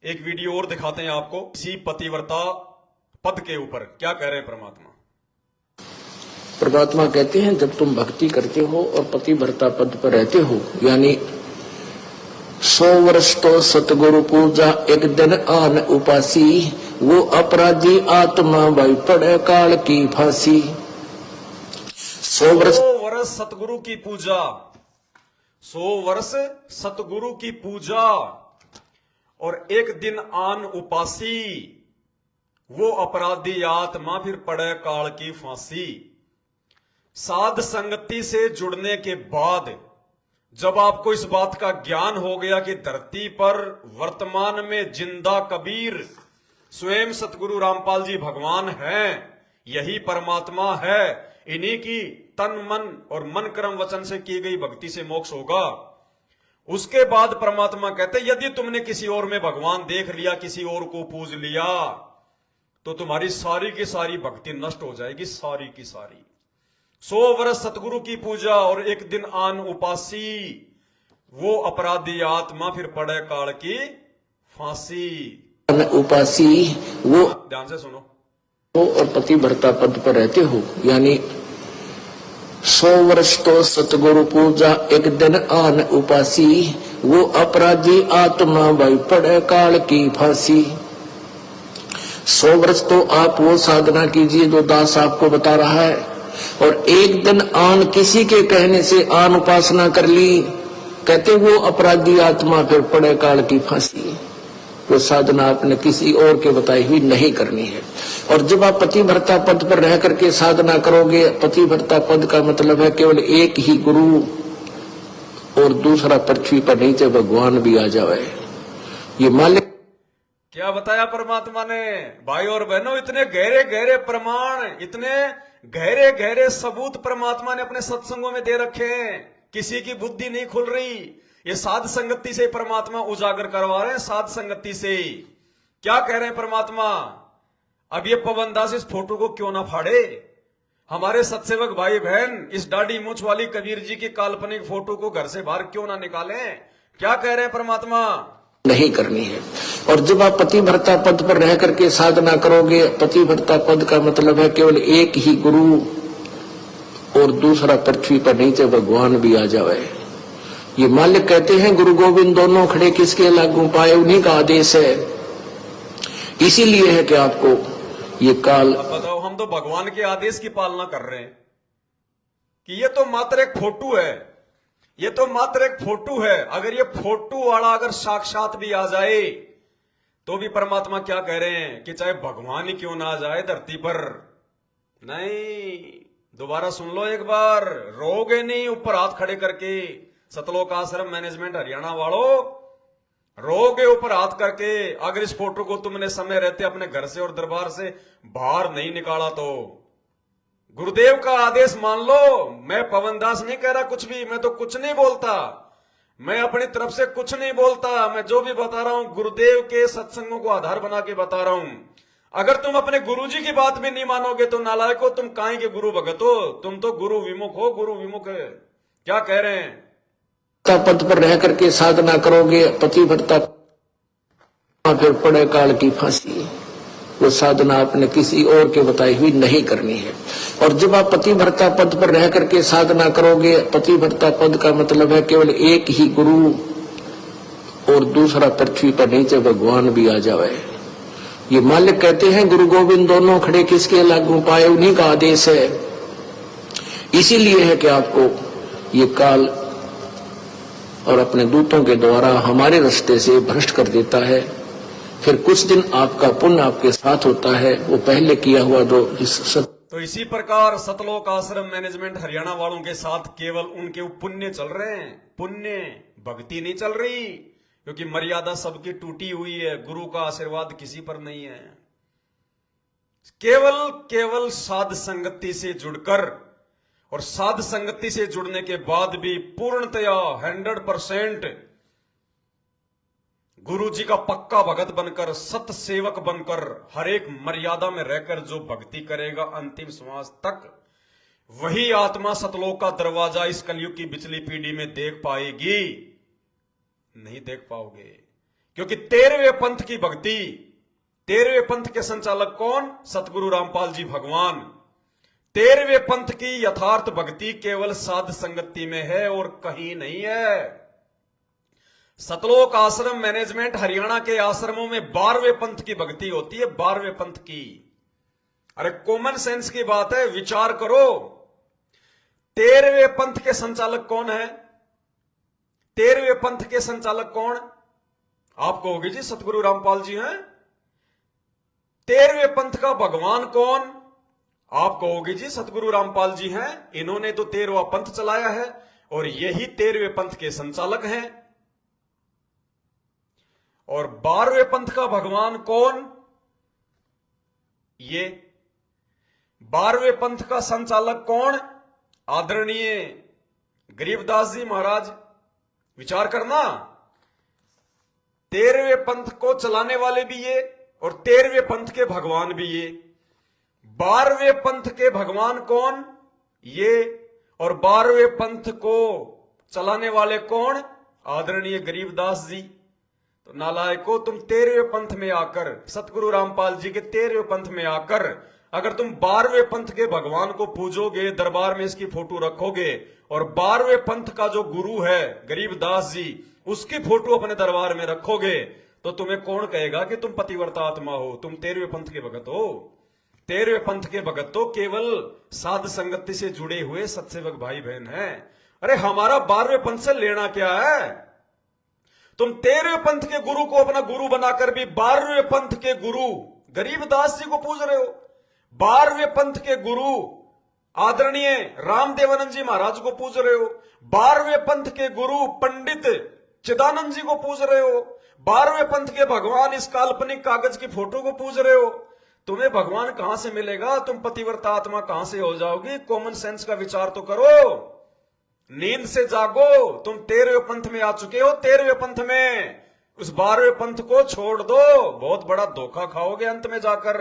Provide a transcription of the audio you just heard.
एक वीडियो और दिखाते हैं आपको इसी पतिव्रता पद के ऊपर क्या कह रहे हैं परमात्मा। परमात्मा कहते हैं जब तुम भक्ति करते हो और पतिव्रता पद पर रहते हो, यानी 100 वर्ष तो सतगुरु पूजा एक दिन आन उपासी, वो अपराधी आत्मा भाई पड़े काल की फांसी। 100 वर्ष सतगुरु की पूजा, 100 वर्ष सतगुरु की पूजा और एक दिन आन उपासी, वो अपराधी आत्मा फिर पड़े काल की फांसी। साध संगति से जुड़ने के बाद जब आपको इस बात का ज्ञान हो गया कि धरती पर वर्तमान में जिंदा कबीर स्वयं सतगुरु रामपाल जी भगवान हैं, यही परमात्मा है, इन्हीं की तन मन और मन कर्म वचन से की गई भक्ति से मोक्ष होगा। उसके बाद परमात्मा कहते यदि तुमने किसी और में भगवान देख लिया, किसी और को पूज लिया, तो तुम्हारी सारी की सारी भक्ति नष्ट हो जाएगी, सारी की सारी। 100 वर्ष सतगुरु की पूजा और एक दिन आन उपासी, वो अपराधी आत्मा फिर पड़े काल की फांसी। उपासी वो ध्यान से सुनो, और पतिव्रता पद पर रहते हो, यानी 100 वर्ष तो सतगुरु पूजा एक दिन आन उपासी, वो अपराधी आत्मा भाई पड़े काल की फांसी। 100 वर्ष तो आप वो साधना कीजिए जो दास आपको बता रहा है, और एक दिन आन किसी के कहने से आन उपासना कर ली, कहते वो अपराधी आत्मा फिर पड़े काल की फांसी। वो साधना आपने किसी और के बताई हुई नहीं करनी है। और जब आप पतिव्रता पद पर रह करके साधना करोगे, पतिव्रता पद का मतलब है केवल एक ही गुरु और दूसरा पृथ्वी पर नीचे भगवान भी आ जाए। ये मालिक क्या बताया परमात्मा ने। भाई और बहनों, इतने गहरे गहरे प्रमाण, इतने गहरे गहरे सबूत परमात्मा ने अपने सत्संगों में दे रखे हैं। किसी की बुद्धि नहीं खुल रही, ये साध संगति से परमात्मा उजागर करवा रहे हैं। साध संगति से क्या कह रहे हैं परमात्मा। अब ये पवन दास इस फोटो को क्यों ना फाड़े, हमारे सत्सेवक भाई बहन इस दाढ़ी मूंछ वाली कबीर जी की काल्पनिक फोटो को घर से बाहर क्यों ना निकालें। क्या कह रहे हैं परमात्मा, नहीं करनी है। और जब आप पतिव्रता पद पर रह करके साधना करोगे, पतिव्रता पद का मतलब है केवल एक ही गुरु और दूसरा पृथ्वी पर नीचे भगवान भी आ जाए। ये मालिक कहते हैं गुरु गोविंद दोनों खड़े किसके लागू पाए, उन्हीं का आदेश है। इसीलिए है कि आपको ये काल। बताओ, हम तो भगवान के आदेश की पालना कर रहे हैं कि ये तो मात्र एक फोटो है, ये तो मात्र एक फोटो है। अगर ये फोटो वाला अगर साक्षात भी आ जाए तो भी परमात्मा क्या कह रहे हैं कि चाहे भगवान ही क्यों ना आ जाए धरती पर। नहीं, दोबारा सुन लो एक बार, रोगे नहीं ऊपर हाथ खड़े करके। सतलोक आश्रम मैनेजमेंट हरियाणा वालों, रोगे ऊपर हाथ करके अगर इस फोटो को तुमने समय रहते अपने घर से और दरबार से बाहर नहीं निकाला तो। गुरुदेव का आदेश मान लो। मैं पवन दास नहीं कह रहा कुछ भी, मैं तो कुछ नहीं बोलता, मैं अपनी तरफ से कुछ नहीं बोलता। मैं जो भी बता रहा हूं गुरुदेव के सत्संगों को आधार बना के बता रहा हूं। अगर तुम अपने गुरुजी की बात भी नहीं मानोगे तो नालायक हो, तुम काहे के गुरु भगत हो, तुम तो गुरु विमुख हो, गुरु विमुख है। क्या कह रहे हैं, पद पर रह करके साधना करोगे, पतिव्रता फिर पड़े काल की फांसी। वो साधना आपने किसी और के बताई हुई नहीं करनी है। और जब आप पतिव्रता पद पर रह करके साधना करोगे, पतिव्रता पद का मतलब है केवल एक ही गुरु और दूसरा पृथ्वी पर नीचे भगवान भी आ जाए। ये मालिक कहते हैं गुरु गोविंद दोनों खड़े किसके लागू पाए, उन्हीं का आदेश है। इसीलिए है कि आपको ये काल और अपने दूतों के द्वारा हमारे रास्ते से भ्रष्ट कर देता है। फिर कुछ दिन आपका पुण्य आपके साथ होता है, वो पहले किया हुआ जो तो इसी प्रकार सतलोक आश्रम मैनेजमेंट हरियाणा वालों के साथ केवल उनके पुण्य चल रहे हैं, पुण्य भक्ति नहीं चल रही, क्योंकि मर्यादा सबकी टूटी हुई है, गुरु का आशीर्वाद किसी पर नहीं है। केवल साध संगति से जुड़कर और साध संगति से जुड़ने के बाद भी पूर्णतया 100% गुरु जी का पक्का भगत बनकर, सत सेवक बनकर, हर एक मर्यादा में रहकर जो भक्ति करेगा अंतिम श्वास तक, वही आत्मा सतलोक का दरवाजा इस कलयुग की बिचली पीढ़ी में देख पाएगी। नहीं देख पाओगे, क्योंकि 13वें पंथ की भक्ति, 13वें पंथ के संचालक कौन? सतगुरु रामपाल जी भगवान। 13वें पंथ की यथार्थ भक्ति केवल साध संगति में है और कहीं नहीं है। सतलोक आश्रम मैनेजमेंट हरियाणा के आश्रमों में 12वें पंथ की भक्ति होती है, 12वें पंथ की। अरे कॉमन सेंस की बात है, विचार करो। 13वें पंथ के संचालक कौन है? 13वें पंथ के संचालक कौन? आप कहोगे जी सतगुरु रामपाल जी हैं। 13वें पंथ का भगवान कौन? आप कहोगे जी सतगुरु रामपाल जी हैं। इन्होंने तो 13वां पंथ चलाया है और यही 13वें पंथ के संचालक हैं। और 12वें पंथ का भगवान कौन? ये 12वें पंथ का संचालक कौन? आदरणीय गरीबदास जी महाराज। विचार करना, 13वें पंथ को चलाने वाले भी ये और 13वें पंथ के भगवान भी ये। 12वें पंथ के भगवान कौन? ये। और 12वें पंथ को चलाने वाले कौन? आदरणीय गरीबदास जी। तो नालायको, तुम 13वें पंथ में आकर, सतगुरु रामपाल जी के 13वें पंथ में आकर अगर तुम 12वें पंथ के भगवान को पूजोगे, दरबार में इसकी फोटो रखोगे और 12वें पंथ का जो गुरु है गरीबदास जी, उसकी फोटो अपने दरबार में रखोगे, तो तुम्हें कौन कहेगा कि तुम पतिव्रता आत्मा हो? तुम 13वें पंथ के भगत हो। 13वें पंथ के भगत तो केवल साध संगति से जुड़े हुए सत्सेवक भाई बहन हैं। अरे हमारा 12वें पंथ से लेना क्या है? तुम 13वें पंथ के गुरु को अपना गुरु बनाकर भी 12वें पंथ के गुरु गरीबदास जी को पूज रहे हो। 12वें पंथ के गुरु आदरणीय रामदेवानंद जी महाराज को पूज रहे हो। 12वें पंथ के गुरु पंडित चिदानंद जी को पूज रहे हो। 12वें पंथ के भगवान इस काल्पनिक कागज की फोटो को पूज रहे हो। तुम्हें भगवान कहां से मिलेगा? तुम पतिव्रता आत्मा कहां से हो जाओगी? कॉमन सेंस का विचार तो करो। नींद से जागो। तुम 13वें पंथ में आ चुके हो। 13वें पंथ में उस 12वें पंथ को छोड़ दो, बहुत बड़ा धोखा खाओगे अंत में जाकर।